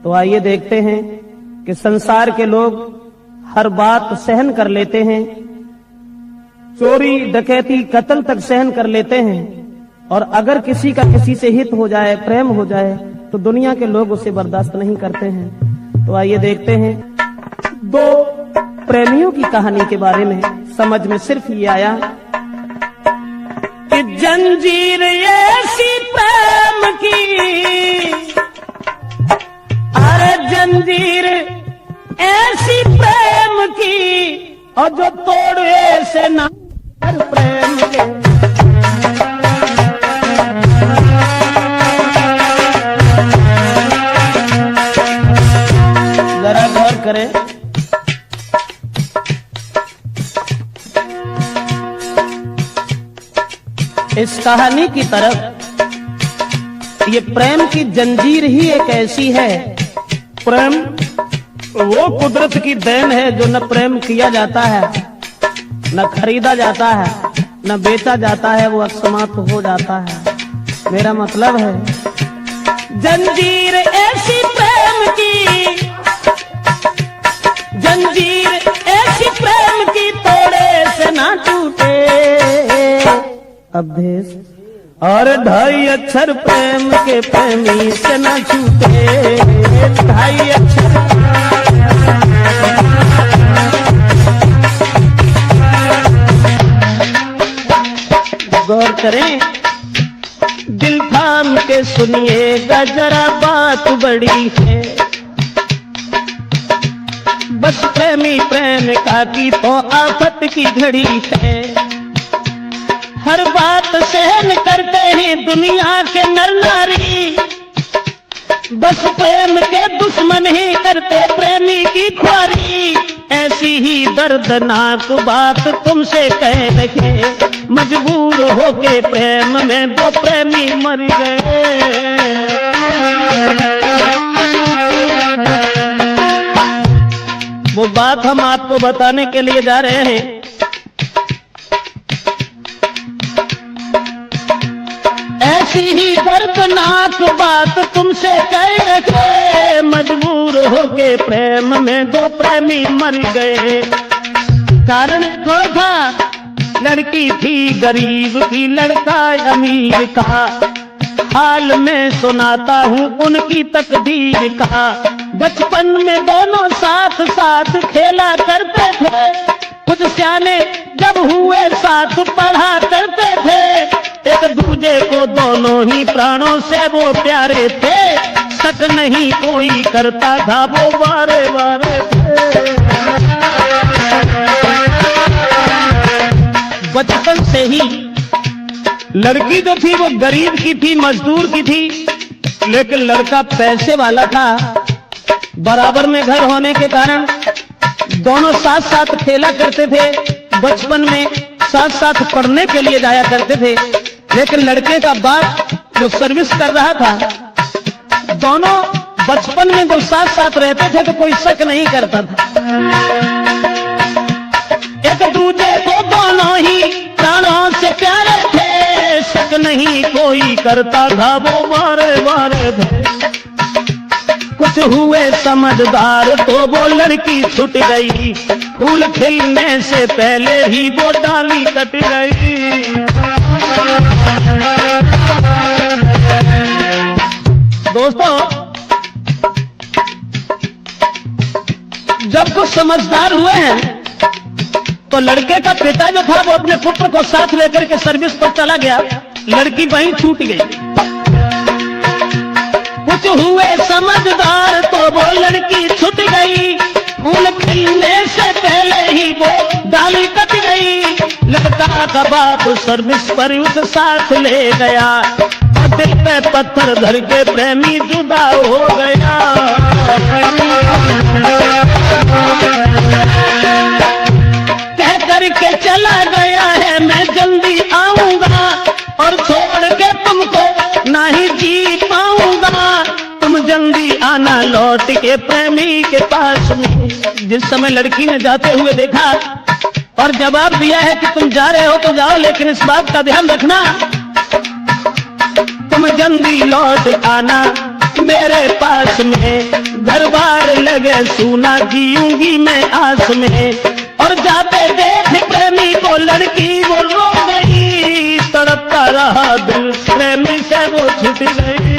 तो आइए देखते हैं कि संसार के लोग हर बात सहन कर लेते हैं, चोरी डकैती कत्ल तक सहन कर लेते हैं, और अगर किसी का किसी से हित हो जाए, प्रेम हो जाए, तो दुनिया के लोग उसे बर्दाश्त नहीं करते हैं। तो आइए देखते हैं दो प्रेमियों की कहानी के बारे में। समझ में सिर्फ ये आया कि जंजीर ऐसी प्रेम की, अरे जंजीर ऐसी प्रेम की, और जो तोड़े से ना प्रेम के। जरा गौर करें, इस कहानी की तरफ ये प्रेम की जंजीर ही एक ऐसी है। प्रेम वो कुदरत की देन है जो न प्रेम किया जाता है, न खरीदा जाता है, न बेचा जाता है, वो अकस्मात हो जाता है। मेरा मतलब है जंजीर ऐसी प्रेम की, जंजीर ऐसी प्रेम की, तोड़े से ना टूटे अभेस, और ढाई अक्षर प्रेम के प्रेमी से न छूटे। ढाई अक्षर गौर करें, दिल थाम के सुनिएगा जरा, बात बड़ी है। बस प्रेमी प्रेमिका की तो आफत की घड़ी है। हर बात सहन करते हैं दुनिया के नर नारी, बस प्रेम के दुश्मन ही करते प्रेमी की ख्वारी। ऐसी ही दर्दनाक बात तुमसे कह रहे, मजबूर होके प्रेम में दो प्रेमी मर गए। वो बात हम आपको बताने के लिए जा रहे हैं। ऐसी ही दर्दनाक बात तुमसे कह रहे, मजबूर होके प्रेम में दो प्रेमी मर गए। कारण तो था, लड़की थी गरीब की, लड़का अमीर का। हाल में सुनाता हूँ उनकी तकदीर का। बचपन में दोनों साथ साथ खेला करते थे, कुछ सियाने जब हुए साथ पढ़ा करते थे। एक दूजे को दोनों ही प्राणों से वो प्यारे थे, शक नहीं कोई करता था वो बारे बारे थे। बचपन से ही लड़की जो थी वो गरीब की थी, मजदूर की थी, लेकिन लड़का पैसे वाला था। बराबर में घर होने के कारण दोनों साथ साथ खेला करते थे। बचपन में साथ साथ पढ़ने के लिए जाया करते थे, लेकिन लड़के का बाप जो सर्विस कर रहा था, दोनों बचपन में जो साथ साथ रहते थे तो कोई शक नहीं करता था। एक दूसरे को दोनों ही प्राणों से प्यारे थे, शक नहीं कोई करता था वो मारे मारे थे। कुछ हुए समझदार तो वो लड़की छूट गई, फूल खिलने से पहले ही वो डाली कट गई। दोस्तों, जब कुछ समझदार हुए हैं तो लड़के का पिता जो था वो अपने पुत्र को साथ लेकर के सर्विस पर चला गया, लड़की वहीं छूट गई। कुछ हुए समझदार तो वो लड़की छूट गई, फूल खिलने से पहले ही वो डाली कट गई। लड़का का बाप सर्विस पर उस साथ ले गया, दिल पे पत्थर धर के प्रेमी जुदा हो गया। कह करके चला गया है मैं जल्दी आऊंगा, और छोड़ के तुमको नहीं जी पाऊंगा, तुम जल्दी आना लौट के प्रेमी के पास में। जिस समय लड़की ने जाते हुए देखा और जवाब दिया है कि तुम जा रहे हो तो जाओ, लेकिन इस बात का ध्यान रखना तुम जल्दी लौट आना मेरे पास में। मैं सूना जीऊंगी मैं आस में। और जाते देख प्रेमी को लड़की वो रो गई, तड़पता रहा दिल प्रेमी से वो छूट गई।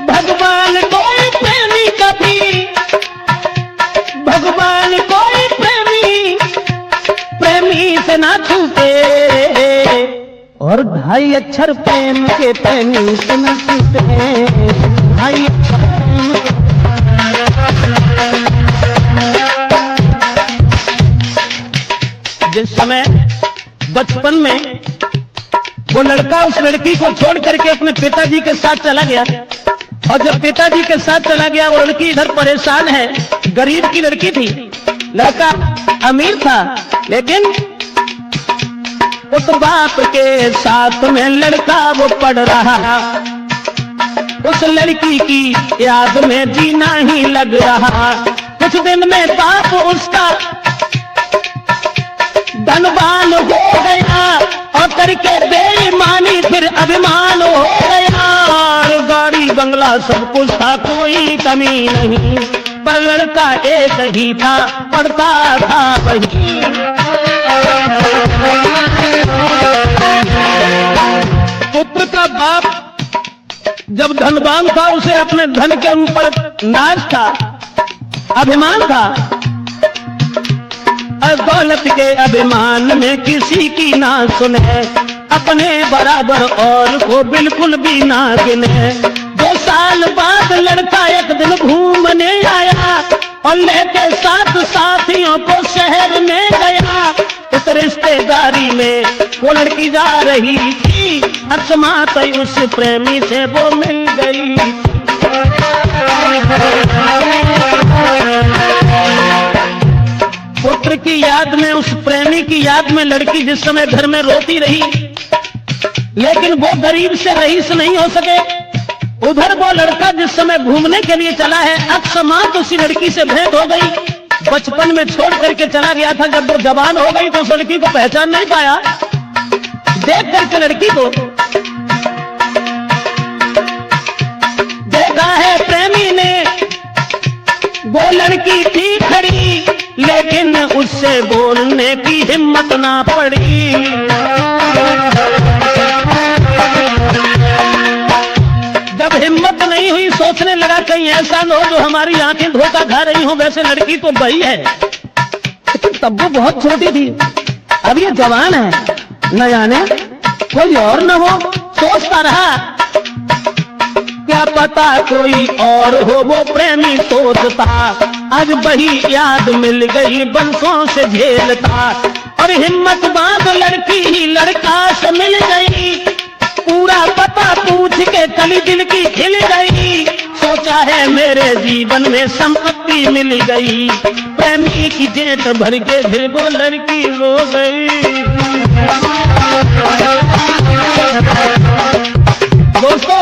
भगवान कोई प्रेमी कभी, भगवान कोई प्रेमी से ना छूटे, और ढाई अक्षर प्रेम के प्रेमी से ना छूटे। ढाई जिस समय बचपन में वो लड़का उस लड़की को छोड़ करके अपने पिताजी के साथ चला गया, और जब पिताजी के साथ चला गया वो लड़की इधर परेशान है, गरीब की लड़की थी, लड़का अमीर था, लेकिन उस बाप के साथ में लड़का वो पढ़ रहा। उस लड़की की याद में जीना ही लग रहा। कुछ दिन में बाप उसका धनवान हो गया, और करके बेईमानी फिर अभिमान हो गया। और गाड़ी बंगला सब कुछ था, कोई कमी नहीं, पर लड़का एक ही था, पढ़ता था वही। पुत्र का बाप जब धनवान था, उसे अपने धन के ऊपर नाज था, अभिमान था। दौलत के अभिमान में किसी की ना सुने, अपने बराबर और को बिल्कुल भी ना गिने। 2 साल बाद लड़का एक दिन घूमने आया, और लेके 7 साथियों को शहर में गया। उस रिश्तेदारी में वो लड़की जा रही थी, अकस्मात उस प्रेमी से वो मिल गई। पुत्र की याद में, उस प्रेमी की याद में लड़की जिस समय घर में रोती रही, लेकिन वो गरीब से रईस नहीं हो सके। उधर वो लड़का जिस समय घूमने के लिए चला है, अकस्मात उसी लड़की से भेंट हो गई। बचपन में छोड़ करके चला गया था, जब वो जवान हो गई तो उस लड़की को पहचान नहीं पाया। देख करके लड़की को देखा है प्रेमी ने, वो लड़की थी खड़ी, लेकिन उससे बोलने की हिम्मत ना पड़ी। जब हिम्मत नहीं हुई, सोचने लगा कहीं ऐसा न हो जो हमारी आंखें धोखा खा रही हो। वैसे लड़की तो बड़ी है, लेकिन तब वो बहुत छोटी थी, अब ये जवान है, न जाने कोई और न हो। सोचता रहा, क्या पता कोई और हो, वो प्रेमी सोचता। आज वही याद मिल गई, बंसों से झेलता, और हिम्मत बांध लड़की ही लड़का से मिल गई। पूरा पता पूछ के कली दिल की खिल गई, सोचा है मेरे जीवन में संपत्ति मिल गई। प्रेमी की जेठ भर के फिर वो लड़की रो गई। दोस्तों,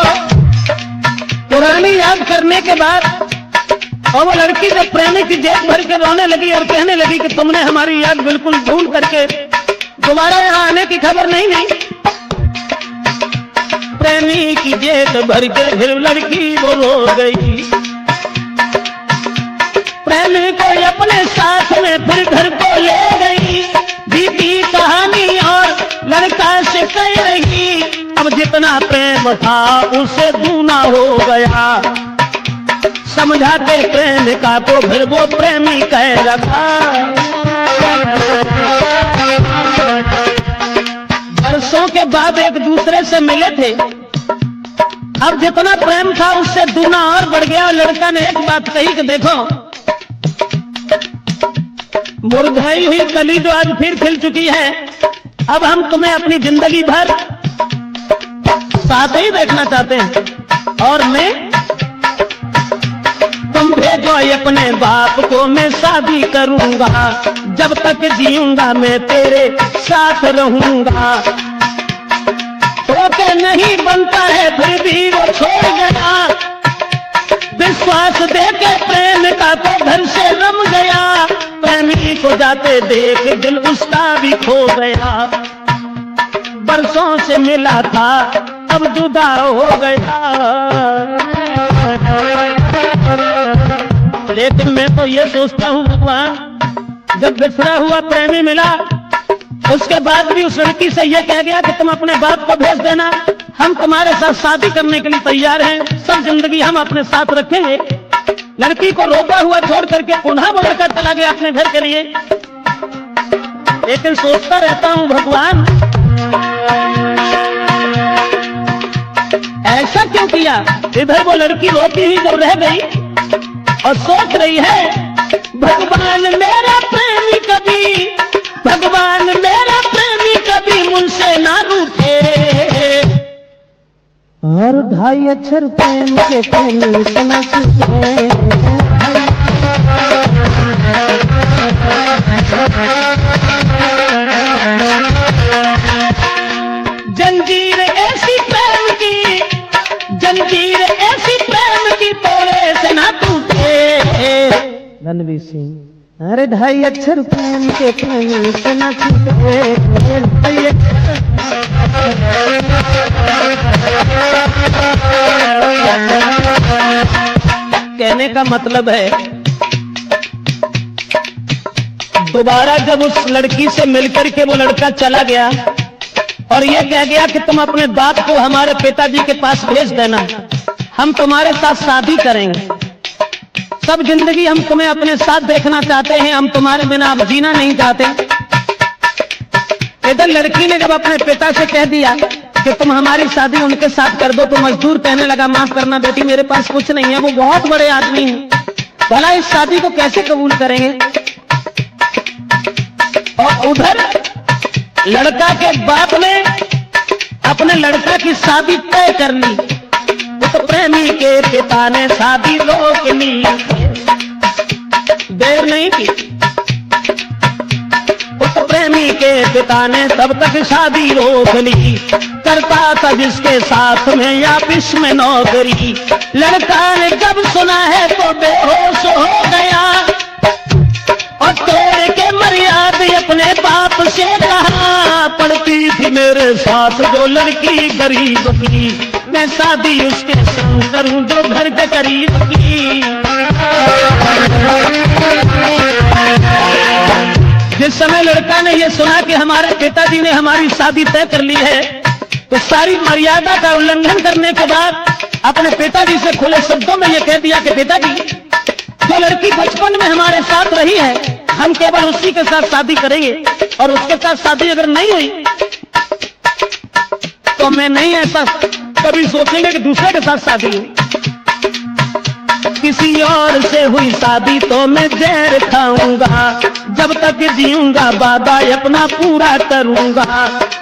पुरानी याद करने के बाद और वो लड़की जब प्रेमी की जेब भर के रोने लगी और कहने लगी कि तुमने हमारी याद बिल्कुल भूल करके दोबारा यहाँ आने की खबर नहीं दी। प्रेमी की जेब भर के फिर लड़की वो रो गई। प्रेमी को अपने साथ में फिर घर को ले गई। बीती कहानी और लड़का से कह रही, अब जितना प्रेम था उसे दूना हो गया। समझाते प्रेम का तो फिर वो प्रेमी कह लगा। वर्षों के बाद एक दूसरे से मिले थे, अब जितना प्रेम था उससे दूना और बढ़ गया। लड़का ने एक बात कही कि देखो, मुरझाई हुई कली जो आज फिर खिल चुकी है, अब हम तुम्हें अपनी जिंदगी भर साथ ही देखना चाहते हैं, और मैं तुम भेजो अपने बाप को, मैं शादी करूंगा, जब तक जीऊंगा मैं तेरे साथ रहूंगा। तो के नहीं बनता है फिर भी वो छोड़ गया। विश्वास देके प्रेम का तो घर से रम गया। प्रेमी को जाते देख दिल उसका भी खो गया। बरसों से मिला था अब जुदा हो गया। लेकिन मैं तो ये सोचता हूँ भगवान, जब बिछड़ा हुआ प्रेमी मिला उसके बाद भी उस लड़की से ये कह गया कि तुम अपने बाप को भेज देना, हम तुम्हारे साथ शादी करने के लिए तैयार हैं, सब जिंदगी हम अपने साथ रखेंगे। लड़की को रोका हुआ छोड़ करके पुनः वो लड़का चला गया अपने घर के लिए। लेकिन सोचता रहता हूं भगवान, ऐसा क्यों किया? इधर वो लड़की रोती हुई जब रह गई और सोच रही है भगवान मेरा प्रेमी कभी, भगवान मेरा प्रेमी कभी मुझसे ना रूठे, और 2.5 अक्षर प्रेम के प्रेमी से ना छूटे। जंजीर ऐसी प्रेम की, जंजीर ऐसी प्रेम की तोड़े से ना टूटे। रणवीर सिंह, अरे 2.5 अक्षर प्रेम के प्रेम से ना छूटे। कहने का मतलब है दोबारा जब उस लड़की से मिलकर के वो लड़का चला गया और ये कह गया कि तुम अपने बाप को हमारे पिताजी के पास भेज देना, हम तुम्हारे साथ शादी करेंगे, सब जिंदगी हम तुम्हें अपने साथ देखना चाहते हैं, हम तुम्हारे बिना अब जीना नहीं चाहते। इधर लड़की ने जब अपने पिता से कह दिया कि तुम हमारी शादी उनके साथ कर दो, तो मजदूर कहने लगा माफ करना बेटी, मेरे पास कुछ नहीं है, वो बहुत बड़े आदमी हैं, भला इस शादी को कैसे कबूल करेंगे। और उधर लड़का के बाप ने अपने लड़का की शादी तय कर ली, तो प्रेमी के पिता ने शादी रोक ली, देर नहीं की। प्रेमी के पिता ने तब तक शादी रोक ली, करता था जिसके साथ में ऑफिस में नौकरी। लड़का ने जब सुना है तो बेहोश हो गया और तोड़ के मर्यादा अपने बाप से कहा, पड़ती थी मेरे साथ जो लड़की गरीब की, मैं शादी उसके संग करूं जो घर के करीब की। जिस समय लड़का ने यह सुना कि हमारे पिताजी ने हमारी शादी तय कर ली है, तो सारी मर्यादा का उल्लंघन करने के बाद अपने पिताजी से खुले शब्दों में यह कह दिया कि पिताजी, जो लड़की बचपन में हमारे साथ रही है हम केवल उसी के साथ शादी करेंगे, और उसके साथ शादी अगर नहीं हुई तो मैं नहीं ऐसा कभी सोचेंगे कि दूसरे के साथ शादी हुई। किसी और से हुई शादी तो मैं जहर खाऊंगा, जब तक जीऊंगा वादा अपना पूरा करूंगा।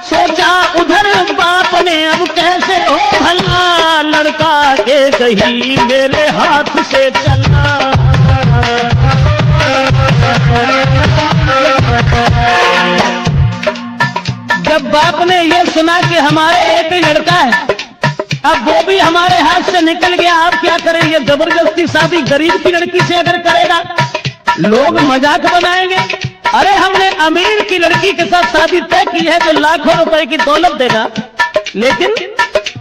सोचा उधर बाप ने अब कैसे हो भला, लड़का के कहीं मेरे हाथ से चला। जब बाप ने यह सुना कि हमारे एक ही लड़का है, अब वो भी हमारे हाथ से निकल गया, आप क्या करेंगे? जबरदस्ती शादी गरीब की लड़की से अगर करेगा लोग मजाक बनाएंगे, अरे हमने अमीर की लड़की के साथ शादी तय की है तो लाखों रुपए की दौलत देगा। लेकिन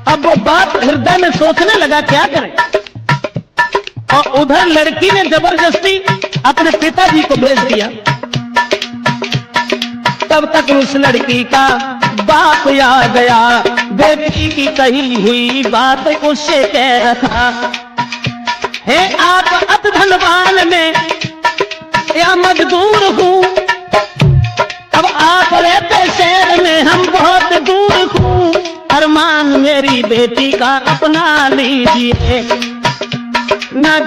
अब वो बात हृदय में सोचने लगा क्या करे, और उधर लड़की ने जबरदस्ती अपने पिताजी को भेज दिया। तब तक उस लड़की का बाप आ गया, बेटी की कही हुई बात उससे कह रखा है, आप अत धनवान में या मजदूर हूँ, अब आप रहते शहर में हम बहुत दूर हूँ, अरमान मेरी बेटी का अपना लीजिए ना।